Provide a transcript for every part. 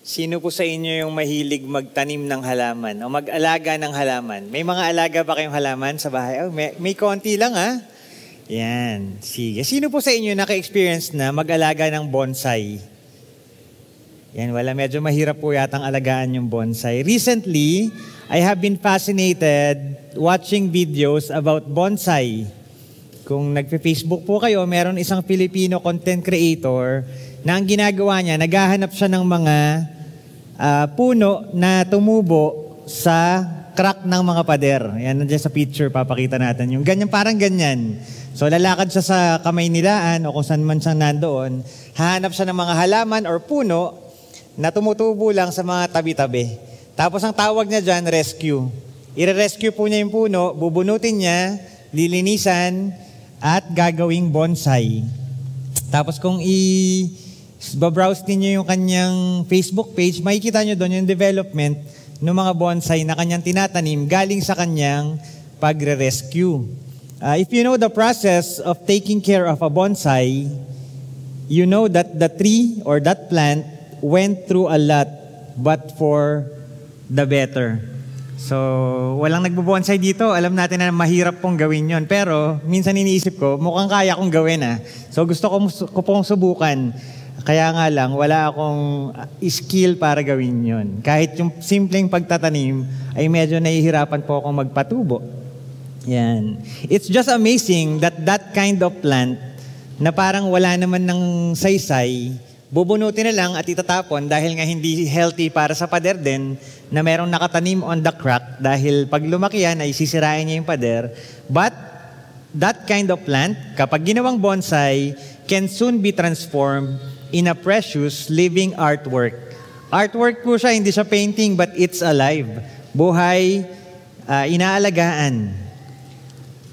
Sino po sa inyo yung mahilig magtanim ng halaman o mag-alaga ng halaman? May mga alaga ba kayong halaman sa bahay? Oh, may konti lang Yan. Sige. Sino po sa inyo naka-experience na mag-alaga ng bonsai? Yan, wala. Medyo mahirap po yatang alagaan yung bonsai. Recently, I have been fascinated watching videos about bonsai. Kung nagpe-Facebook po kayo, meron isang Filipino content creator na ang ginagawa niya, naghahanap siya ng mga puno na tumubo sa crack ng mga pader. Yan, nandiyan sa picture, papakita natin. Yung ganyan, parang ganyan. So, lalakad siya sa kamay nilaan o kung saan man siya nandoon, hahanap siya ng mga halaman or puno na tumutubo lang sa mga tabi-tabi. Tapos, ang tawag niya dyan, rescue. I-rescue po niya yung puno, bubunutin niya, lilinisan, at gagawing bonsai. Tapos, kung babrowse ninyo yung kanyang Facebook page, makikita nyo doon yung development ng mga bonsai na kanyang tinatanim galing sa kanyang pagre-rescue. If you know the process of taking care of a bonsai, you know that the tree or that plant went through a lot but for the better. So, walang nagbobonsai dito. Alam natin na mahirap pong gawin yon. Pero, minsan iniisip ko, mukhang kaya kong gawin So, gusto ko pong subukan. Kaya nga lang, wala akong skill para gawin yon. Kahit yung simpleng pagtatanim, ay medyo nahihirapan po akong magpatubo. Yan. It's just amazing that kind of plant na parang wala naman ng saysay, bubunutin na lang at itatapon dahil nga hindi healthy para sa pader din na merong nakatanim on the crack dahil pag lumaki yan ay sisirain niya yung pader. But that kind of plant, kapag ginawang bonsai, can soon be transformed in a precious living artwork. Artwork po siya, hindi siya painting, but it's alive. Buhay, inaalagaan.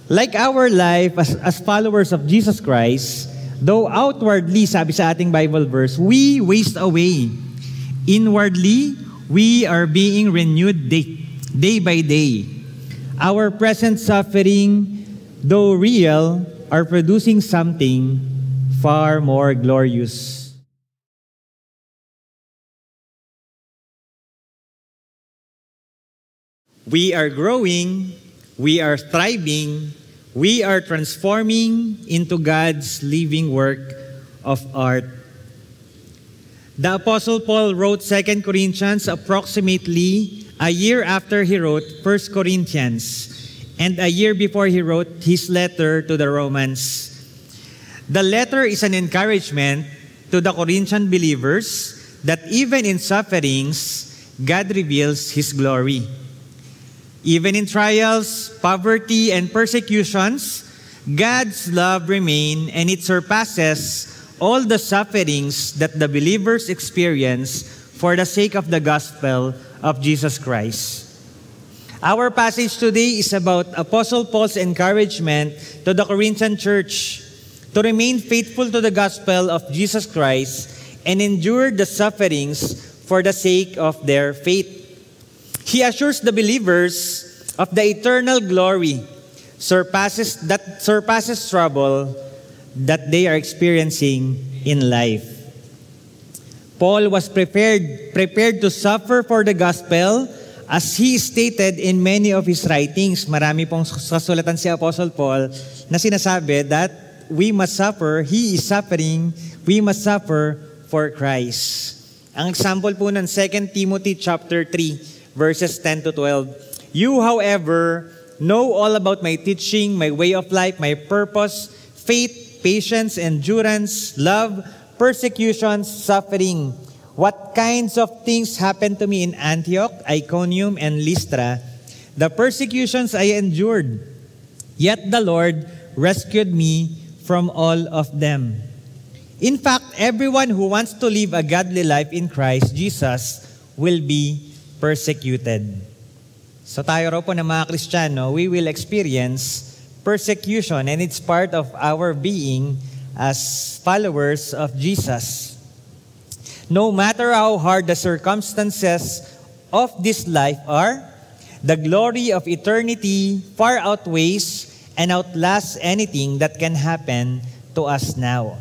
Like our life as followers of Jesus Christ, though outwardly, sabi sa ating Bible verse, we waste away. Inwardly, we are being renewed day by day. Our present suffering, though real, are producing something far more glorious. We are growing, we are thriving, we are transforming into God's living work of art. The Apostle Paul wrote 2 Corinthians approximately a year after he wrote 1 Corinthians and a year before he wrote his letter to the Romans. The letter is an encouragement to the Corinthian believers that even in sufferings, God reveals His glory. Even in trials, poverty, and persecutions, God's love remains and it surpasses all the sufferings that the believers experience for the sake of the gospel of Jesus Christ. Our passage today is about Apostle Paul's encouragement to the Corinthian church to remain faithful to the gospel of Jesus Christ and endure the sufferings for the sake of their faith. He assures the believers of the eternal glory that surpasses trouble that they are experiencing in life. Paul was prepared to suffer for the gospel as he stated in many of his writings. Marami pong kasulatan si Apostle Paul na sinasabi that we must suffer, he is suffering, we must suffer for Christ. Ang example po ng 2 Timothy chapter 3, verses 10 to 12. You, however, know all about my teaching, my way of life, my purpose, faith, patience, endurance, love, persecution, suffering. What kinds of things happened to me in Antioch, Iconium, and Lystra? The persecutions I endured, yet the Lord rescued me from all of them. In fact, everyone who wants to live a godly life in Christ Jesus will be persecuted. So tayo raw po na mga Kristiyano, we will experience persecution and it's part of our being as followers of Jesus. No matter how hard the circumstances of this life are, the glory of eternity far outweighs and outlasts anything that can happen to us now.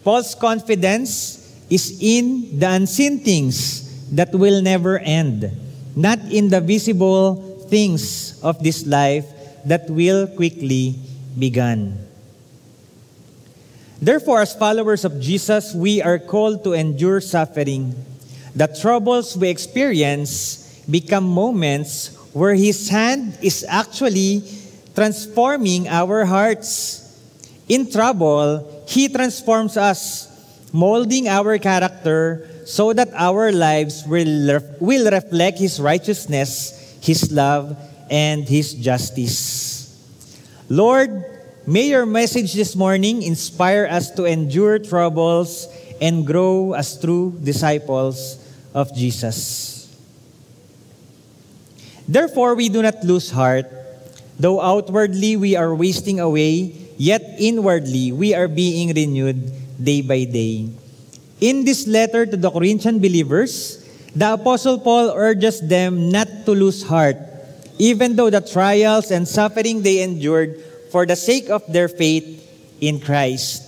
Paul's confidence is in the unseen things that will never end, not in the visible things of this life that will quickly be gone. Therefore, as followers of Jesus, we are called to endure suffering. The troubles we experience become moments where His hand is actually transforming our hearts. In trouble, He transforms us, molding our character so that our lives will reflect His righteousness, His love, and His justice. Lord, may Your message this morning inspire us to endure troubles and grow as true disciples of Jesus. Therefore, we do not lose heart. Though outwardly we are wasting away, yet inwardly we are being renewed day by day. In this letter to the Corinthian believers, the Apostle Paul urges them not to lose heart, even though the trials and suffering they endured for the sake of their faith in Christ.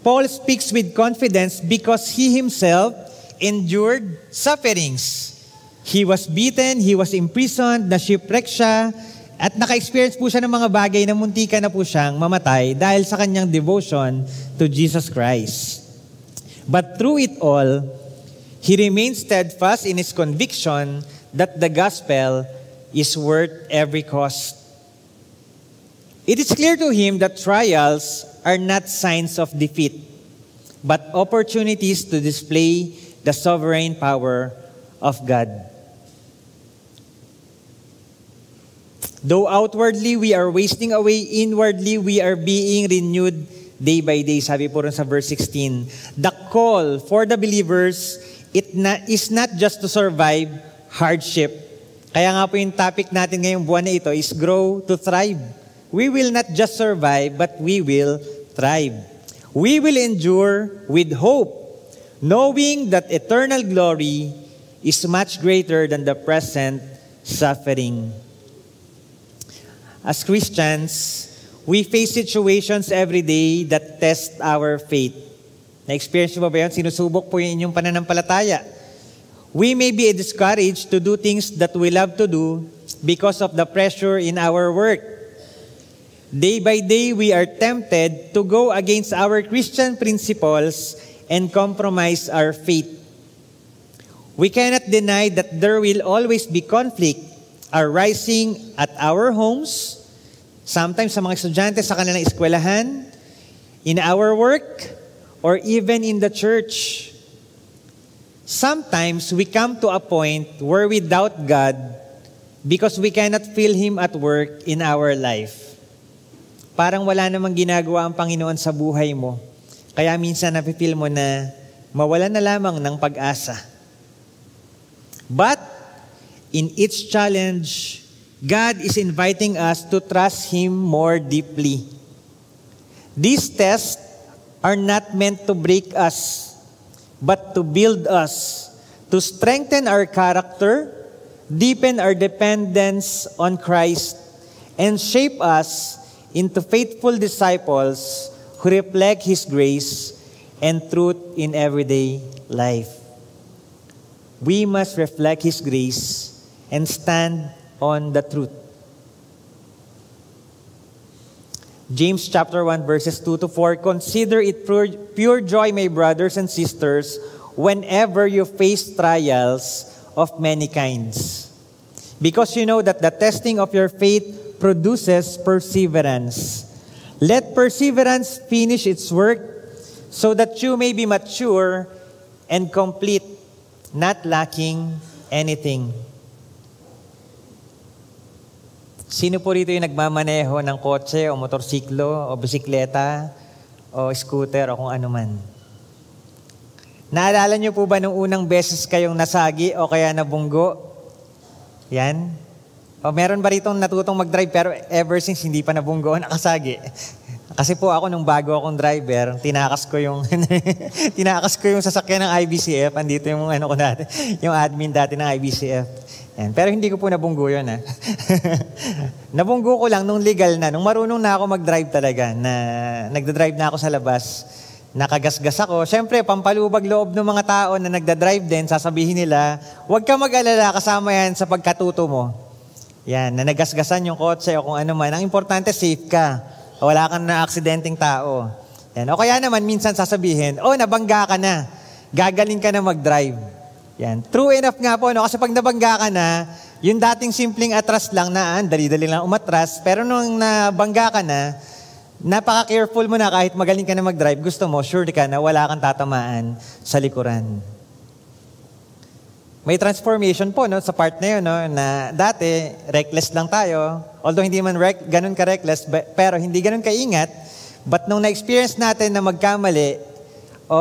Paul speaks with confidence because he himself endured sufferings. He was beaten, he was imprisoned, na-shipwreck siya, at naka-experience po siya ng mga bagay na muntika na po siyang mamatay dahil sa kanyang devotion to Jesus Christ. But through it all, he remained steadfast in his conviction that the gospel is worth every cost. It is clear to him that trials are not signs of defeat, but opportunities to display the sovereign power of God. Though outwardly we are wasting away, inwardly we are being renewed day by day. Sabi po rin sa verse 16, the call for the believers is not just to survive hardship. Kaya nga po yung topic natin ngayong buwan na ito is grow to thrive. We will not just survive, but we will thrive. We will endure with hope, knowing that eternal glory is much greater than the present suffering. As Christians, we face situations every day that test our faith. Na-experience mo ba yun? Sinusubok po yung inyong pananampalataya. We may be discouraged to do things that we love to do because of the pressure in our work. Day by day, we are tempted to go against our Christian principles and compromise our faith. We cannot deny that there will always be conflict arising at our homes, sometimes sa mga estudyante sa kanilang eskwelahan, in our work, or even in the church. Sometimes we come to a point where we doubt God because we cannot feel Him at work in our life. Parang wala namang ginagawa ang Panginoon sa buhay mo. Kaya minsan napipil mo na mawalan na lamang ng pag-asa. But in each challenge, God is inviting us to trust Him more deeply. These tests are not meant to break us, but to build us, to strengthen our character, deepen our dependence on Christ, and shape us into faithful disciples who reflect His grace and truth in everyday life. We must reflect His grace and stand on the truth. James chapter 1 verses 2 to 4, consider it pure joy, my brothers and sisters, whenever you face trials of many kinds. Because you know that the testing of your faith produces perseverance. Let perseverance finish its work so that you may be mature and complete, not lacking anything. Sino po rito yung nagmamaneho ng kotse o motorsiklo o bisikleta o scooter o kung ano man? Naalala niyo po ba nung unang beses kayong nasagi o kaya nabunggo? Yan? O meron ba rito natutong mag-drive pero ever since hindi pa nabunggo o nakasagi? Kasi po ako nung bago akong driver, tinakas ko yung sasakyan ng IBCF. Andito yung ano ko dati, yung admin dati ng IBCF. Yan. Pero hindi ko po nabunggo yun. Nabunggo ko lang nung legal na, nung marunong na ako mag-drive talaga, na nagda-drive na ako sa labas. nakagasgas ako. Siyempre, pampalubag loob ng mga tao na nagda-drive din, sasabihin nila, huwag ka mag-alala, kasama yan sa pagkatuto mo. Yan, na nagasgasan yung kotse o kung ano man. Ang importante, safe ka. Wala kang na-aksidenteng tao. Yan. O kaya naman, minsan sasabihin, nabangga ka na. Gagaling ka na mag-drive. Yan. True enough nga po, no? Kasi pag nabangga ka na, yung dating simpleng atras lang na, dali-dali lang umatras, pero nung nabangga ka na, napaka-careful mo na kahit magaling ka na mag-drive, gusto mo, sure ka na wala kang tatamaan sa likuran. May transformation po no, sa part na yun, no, na dati, reckless lang tayo. Although hindi man ganun ka-reckless, pero hindi ganun ka-ingat. But nung na-experience natin na magkamali o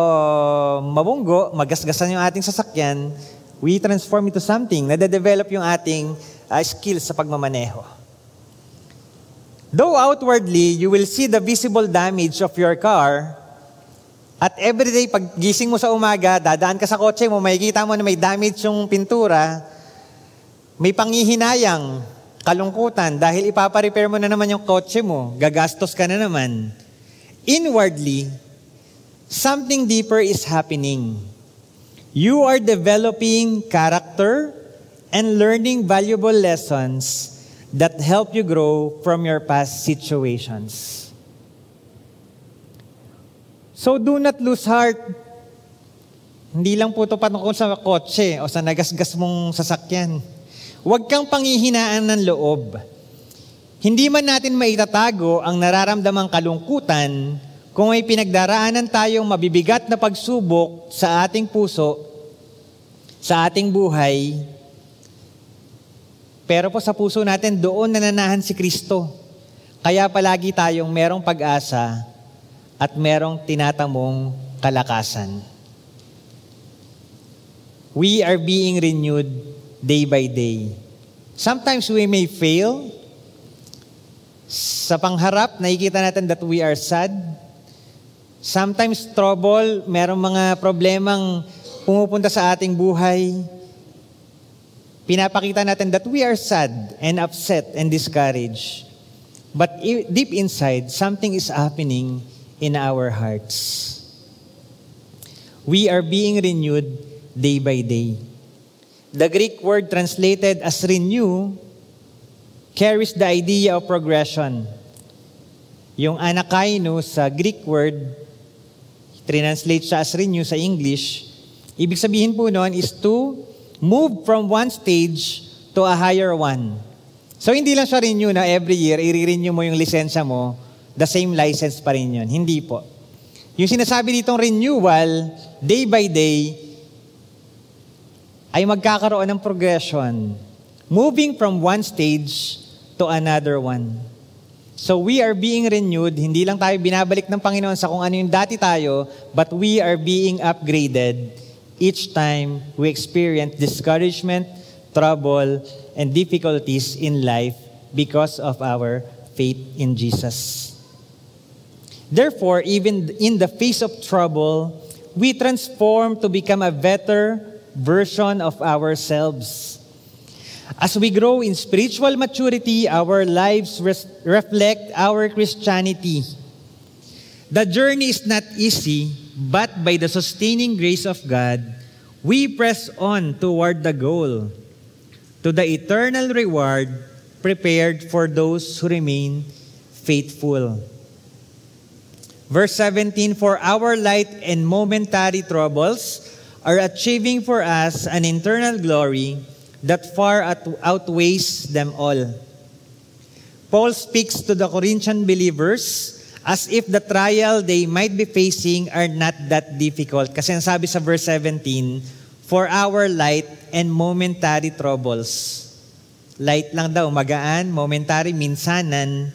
mabunggo, magasgasan yung ating sasakyan, we transform into something, nade-develop yung ating skills sa pagmamaneho. Though outwardly, you will see the visible damage of your car, at everyday, pag gising mo sa umaga, dadaan ka sa kotse mo, makikita mo na may damage yung pintura, may panghihinayang, kalungkutan, dahil ipaparepair mo na naman yung kotse mo, gagastos ka na naman. Inwardly, something deeper is happening. You are developing character and learning valuable lessons that help you grow from your past situations. So do not lose heart. Hindi lang po ito patungkol sa kotse o sa nagasgas mong sasakyan. Huwag kang panghihinaan ng loob. Hindi man natin maitatago ang nararamdamang kalungkutan kung may pinagdaraanan tayong mabibigat na pagsubok sa ating puso, sa ating buhay. Pero po sa puso natin, doon nananahan si Kristo. Kaya palagi tayong merong pag-asa at merong tinatamong kalakasan. We are being renewed day by day. Sometimes we may fail. Sa pangharap, nakikita natin that we are sad. Sometimes trouble, merong mga problemang pumupunta sa ating buhay. Pinapakita natin that we are sad and upset and discouraged. But deep inside, something is happening in our hearts. We are being renewed day by day. The Greek word translated as renew carries the idea of progression. Yung anakaino sa Greek word, translate siya as renew sa English, ibig sabihin po noon is to move from one stage to a higher one. So hindi lang siya renew na every year, i-renew mo yung lisensya mo, the same license pa rin yun. Hindi po. Yung sinasabi ditong renewal, day by day, ay magkakaroon ng progression. Moving from one stage to another one. So we are being renewed, hindi lang tayo binabalik ng Panginoon sa kung ano yung dati tayo, but we are being upgraded each time we experience discouragement, trouble, and difficulties in life because of our faith in Jesus. Therefore, even in the face of trouble, we transform to become a better version of ourselves. As we grow in spiritual maturity, our lives reflect our Christianity. The journey is not easy, but by the sustaining grace of God, we press on toward the goal, to the eternal reward prepared for those who remain faithful. Verse 17, for our light and momentary troubles are achieving for us an eternal glory that far outweighs them all. Paul speaks to the Corinthian believers as if the trial they might be facing are not that difficult. Kasi ang sabi sa verse 17, for our light and momentary troubles. Light lang daw, magaan, momentary, minsanan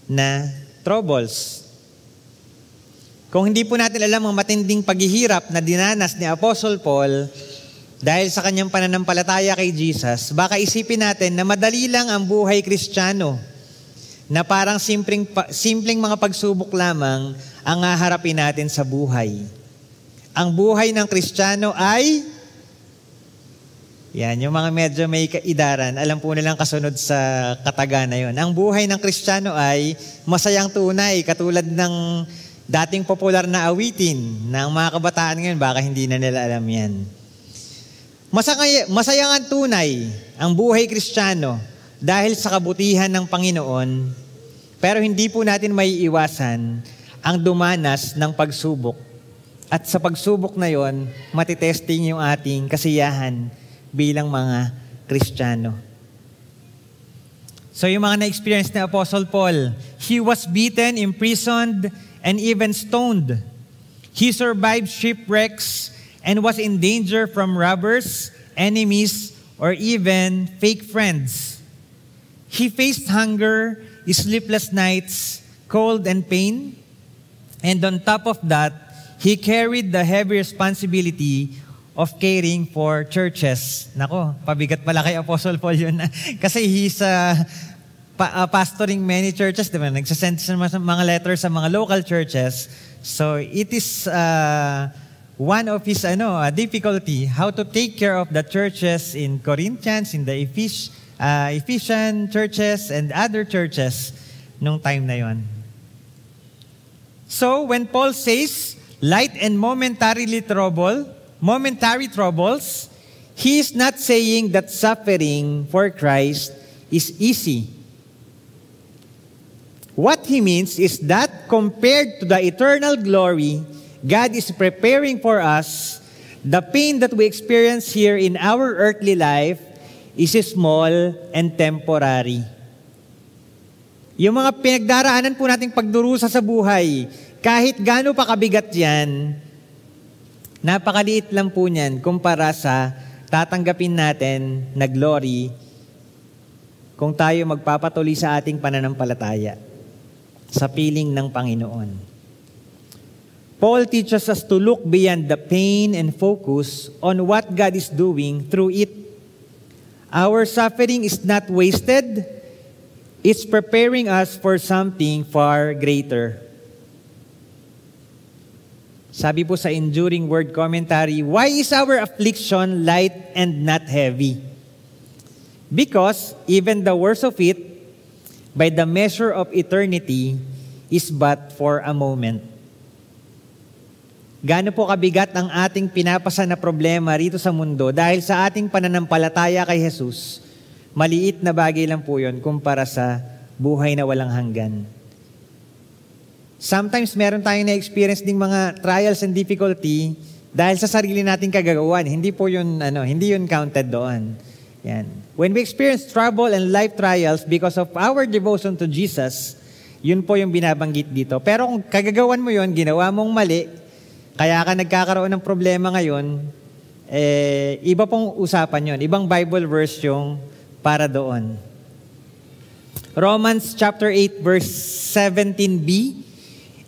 na troubles. Kung hindi po natin alam ang matinding paghihirap na dinanas ni Apostle Paul dahil sa kanyang pananampalataya kay Jesus, baka isipin natin na madali lang ang buhay Kristiyano, na parang simpleng mga pagsubok lamang ang haharapin natin sa buhay. Ang buhay ng Kristiyano ay, yan, yung mga medyo may kaidaran, alam po nilang kasunod sa kataga na yun. Ang buhay ng Kristiyano ay masayang tunay, katulad ng dating popular na awitin ng mga kabataan ngayon, baka hindi na nila alam yan. Masaya nga tunay ang buhay Kristiyano dahil sa kabutihan ng Panginoon, pero hindi po natin maiiwasan ang dumanas ng pagsubok. At sa pagsubok na yon, matitesting yung ating kasiyahan bilang mga Kristiyano. So yung mga na-experience ni Apostle Paul, he was beaten, imprisoned, and even stoned. He survived shipwrecks and was in danger from robbers, enemies, or even fake friends. He faced hunger, sleepless nights, cold and pain, and on top of that, he carried the heavy responsibility of caring for churches. Nako, pabigat pala kay Apostle Paul yun. Kasi he's pastoring many churches, diba? Nagsasend sa mga letters sa mga local churches. So it is one of his difficulty, how to take care of the churches in Corinthians, in the Ephesian churches, and other churches nung time na yon. So when Paul says, light and momentary troubles, he is not saying that suffering for Christ is easy. What he means is that compared to the eternal glory God is preparing for us, the pain that we experience here in our earthly life is small and temporary. Yung mga pinagdaraanan po nating pagdurusa sa buhay, kahit gaano pa kabigat yan, napakaliit lang po niyan kumpara sa tatanggapin natin na glory kung tayo magpapatuloy sa ating pananampalataya sa piling ng Panginoon. Paul teaches us to look beyond the pain and focus on what God is doing through it. Our suffering is not wasted. It's preparing us for something far greater. Sabi po sa Enduring Word Commentary, why is our affliction light and not heavy? Because even the worst of it, by the measure of eternity, is but for a moment. Gaano po kabigat ang ating pinapasa na problema rito sa mundo dahil sa ating pananampalataya kay Jesus, maliit na bagay lang po yun kumpara sa buhay na walang hanggan. Sometimes meron tayong na-experience ding mga trials and difficulty dahil sa sarili nating kagagawan. Hindi po yun, hindi yun counted doon. Yan. When we experience trouble and life trials because of our devotion to Jesus, yun po yung binabanggit dito. Pero kung kagagawan mo yun, ginawa mong mali, kaya ka nagkakaroon ng problema ngayon, iba pong usapan yun. Ibang Bible verse yung para doon. Romans chapter 8 verse 17b,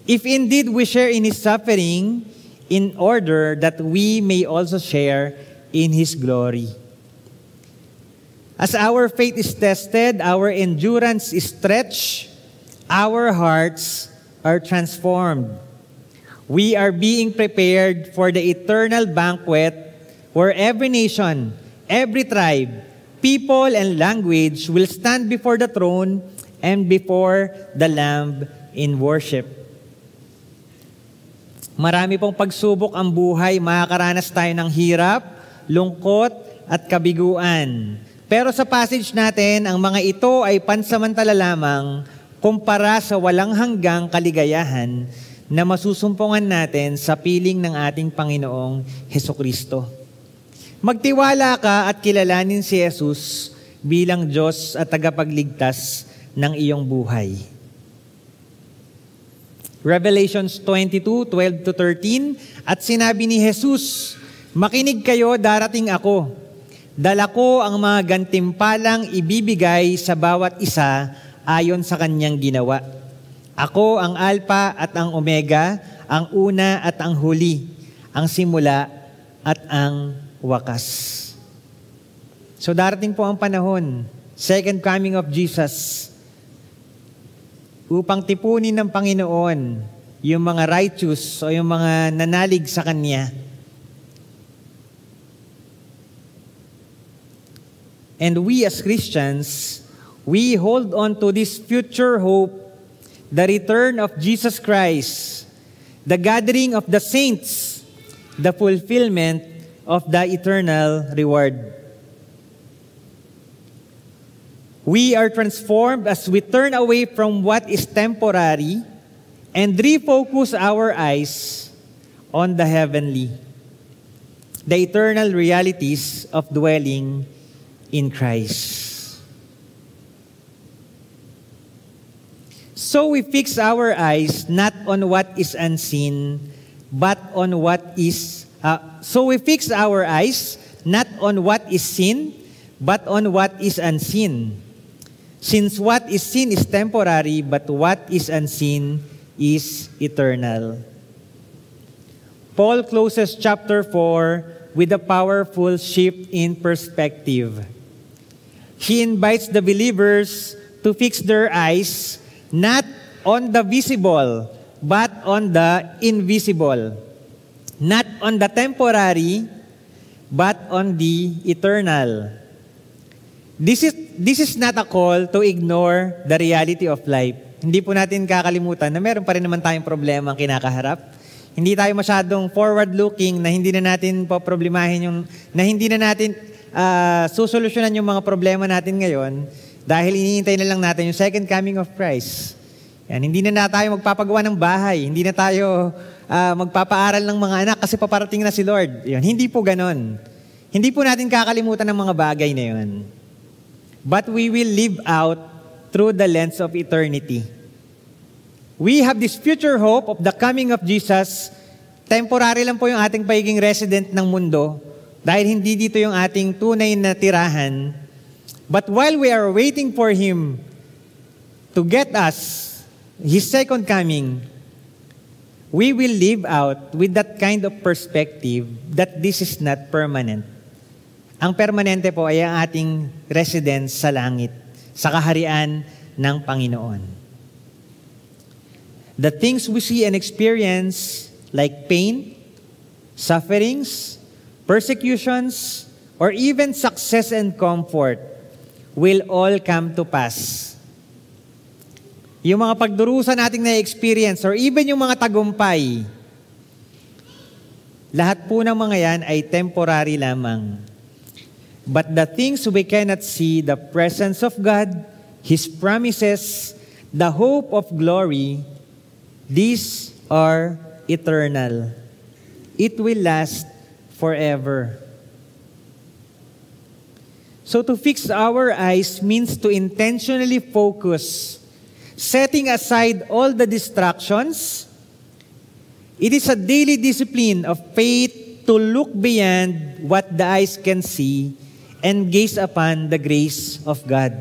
if indeed we share in His suffering, in order that we may also share in His glory. As our faith is tested, our endurance is stretched, our hearts are transformed. We are being prepared for the eternal banquet where every nation, every tribe, people, and language will stand before the throne and before the Lamb in worship. Marami pong pagsubok ang buhay, makakaranas tayo ng hirap, lungkot, at kabiguan. Pero sa passage natin, ang mga ito ay pansamantala lamang kumpara sa walang hanggang kaligayahan na masusumpungan natin sa piling ng ating Panginoong Hesukristo. Magtiwala ka at kilalanin si Jesus bilang Diyos at tagapagligtas ng iyong buhay. Revelations 22:12-13, at sinabi ni Jesus, makinig kayo, darating ako. Dala ko ang mga gantimpalang ibibigay sa bawat isa ayon sa kanyang ginawa. Ako ang Alpha at ang Omega, ang una at ang huli, ang simula at ang wakas. So darating po ang panahon, second coming of Jesus, upang tipunin ng Panginoon yung mga righteous o yung mga nanalig sa Kanya. And we as Christians, we hold on to this future hope, the return of Jesus Christ, the gathering of the saints, the fulfillment of the eternal reward. We are transformed as we turn away from what is temporary and refocus our eyes on the heavenly, the eternal realities of dwelling in Christ. So we fix our eyes not on what is unseen, but on what is. So we fix our eyes not on what is seen, but on what is unseen. Since what is seen is temporary, but what is unseen is eternal. Paul closes chapter 4 with a powerful shift in perspective. He invites the believers to fix their eyes not on the visible, but on the invisible. Not on the temporary, but on the eternal. This is not a call to ignore the reality of life. Hindi po natin kakalimutan na meron pa rin naman tayong problema ang kinakaharap. Hindi tayo masyadong forward-looking na hindi na natin poproblemahin na hindi na natin susolusyonan yung mga problema natin ngayon dahil iniintay na lang natin yung second coming of Christ. Yan, hindi na tayo magpapagawa ng bahay, hindi na tayo magpapaaral ng mga anak kasi paparating na si Lord. Yan, hindi po ganon. Hindi po natin kakalimutan ng mga bagay na yun. But we will live out through the lens of eternity. We have this future hope of the coming of Jesus. Temporary lang po yung ating pagiging resident ng mundo dahil hindi dito yung ating tunay na tirahan. But while we are waiting for Him to get us His second coming, we will live out with that kind of perspective that this is not permanent. Ang permanente po ay ang ating residence sa langit, sa kaharian ng Panginoon. The things we see and experience, like pain, sufferings, persecutions, or even success and comfort, will all come to pass. Yung mga pagdurusa nating na-experience, or even yung mga tagumpay, lahat po ng mga yan ay temporary lamang. But the things we cannot see, the presence of God, His promises, the hope of glory, these are eternal. It will last forever. So to fix our eyes means to intentionally focus, setting aside all the distractions. It is a daily discipline of faith to look beyond what the eyes can see and gaze upon the grace of God,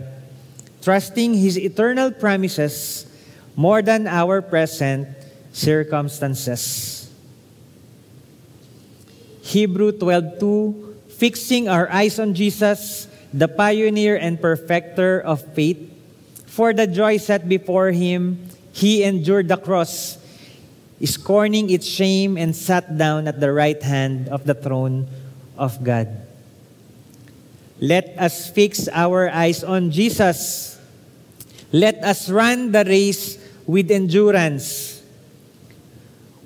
trusting His eternal promises more than our present circumstances. Hebrews 12:2, fixing our eyes on Jesus, the pioneer and perfecter of faith, for the joy set before Him, He endured the cross, scorning its shame, and sat down at the right hand of the throne of God. Let us fix our eyes on Jesus. Let us run the race with endurance.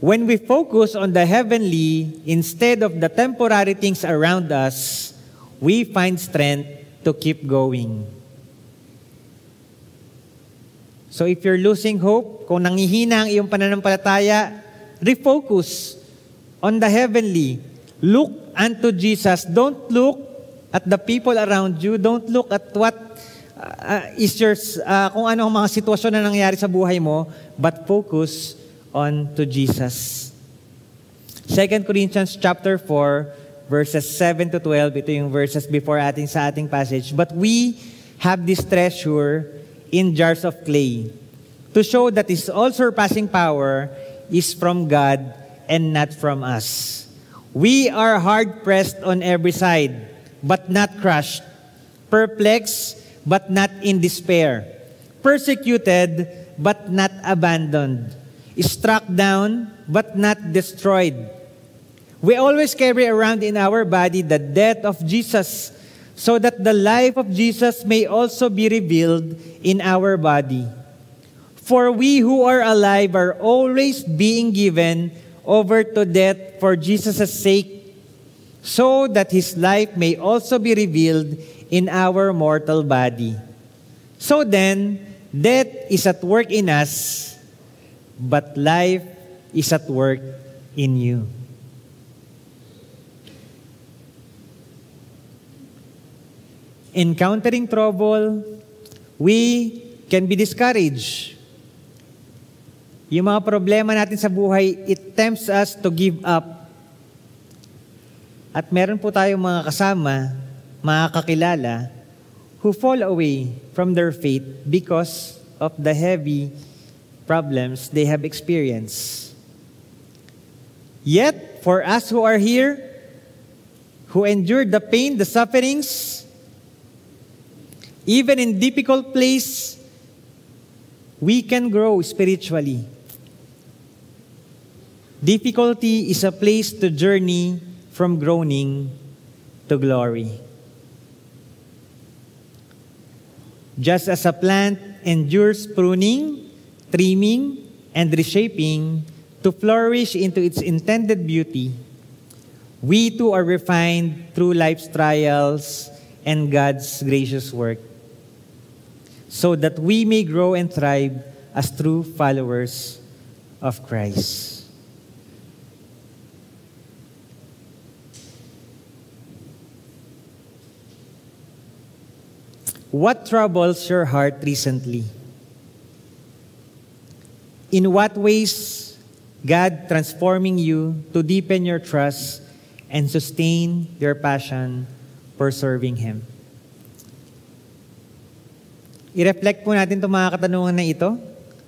When we focus on the heavenly instead of the temporary things around us, we find strength to keep going. So if you're losing hope, kung nangihina ang iyong pananampalataya, refocus on the heavenly. Look unto Jesus. Don't look at the people around you. Don't look at what is yours, kung ano ang mga sitwasyon na nangyayari sa buhay mo, but focus on to Jesus. 2 Corinthians chapter 4, verses 7 to 12, ito yung verses before sa ating passage. But we have this treasure in jars of clay, to show that His all-surpassing power is from God and not from us. We are hard-pressed on every side, but not crushed, perplexed, but not in despair, persecuted, but not abandoned, struck down, but not destroyed. We always carry around in our body the death of Jesus, so that the life of Jesus may also be revealed in our body. For we who are alive are always being given over to death for Jesus' sake, so that His life may also be revealed in our mortal body. So then, death is at work in us, but life is at work in you. Encountering trouble, we can be discouraged. Yung mga problema natin sa buhay, it tempts us to give up. At meron po tayong mga kasama, mga kakilala, who fall away from their faith because of the heavy problems they have experienced. Yet, for us who are here, who endured the pain, the sufferings, even in difficult place, we can grow spiritually. Difficulty is a place to journey from groaning to glory. Just as a plant endures pruning, trimming, and reshaping to flourish into its intended beauty, we too are refined through life's trials and God's gracious work, so that we may grow and thrive as true followers of Christ. What troubles your heart recently? In what ways God transforming you to deepen your trust and sustain your passion for serving Him? I-reflect po natin itong mga katanungan na ito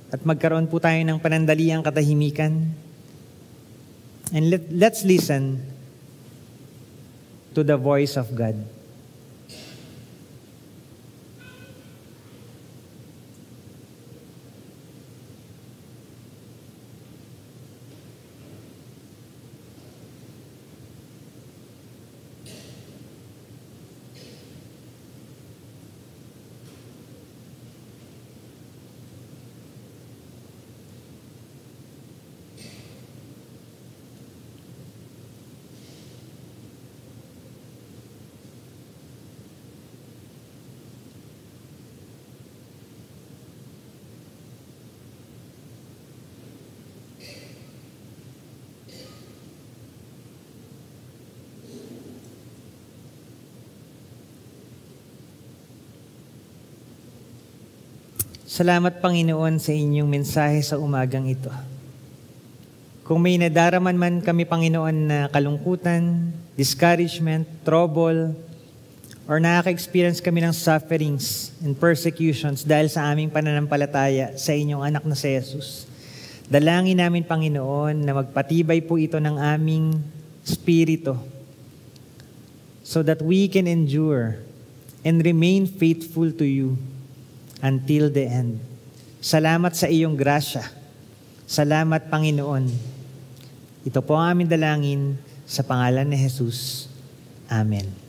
at magkaroon po tayo ng panandaliang katahimikan. And let's listen to the voice of God. Salamat, Panginoon, sa inyong mensahe sa umagang ito. Kung may nadaraman man kami, Panginoon, na kalungkutan, discouragement, trouble, or nakaka-experience kami ng sufferings and persecutions dahil sa aming pananampalataya sa inyong anak na si Jesus, dalangin namin, Panginoon, na magpatibay po ito ng aming spirito so that we can endure and remain faithful to you until the end. Salamat sa iyong grasya. Salamat, Panginoon. Ito po ang aming dalangin sa pangalan ni Jesus. Amen.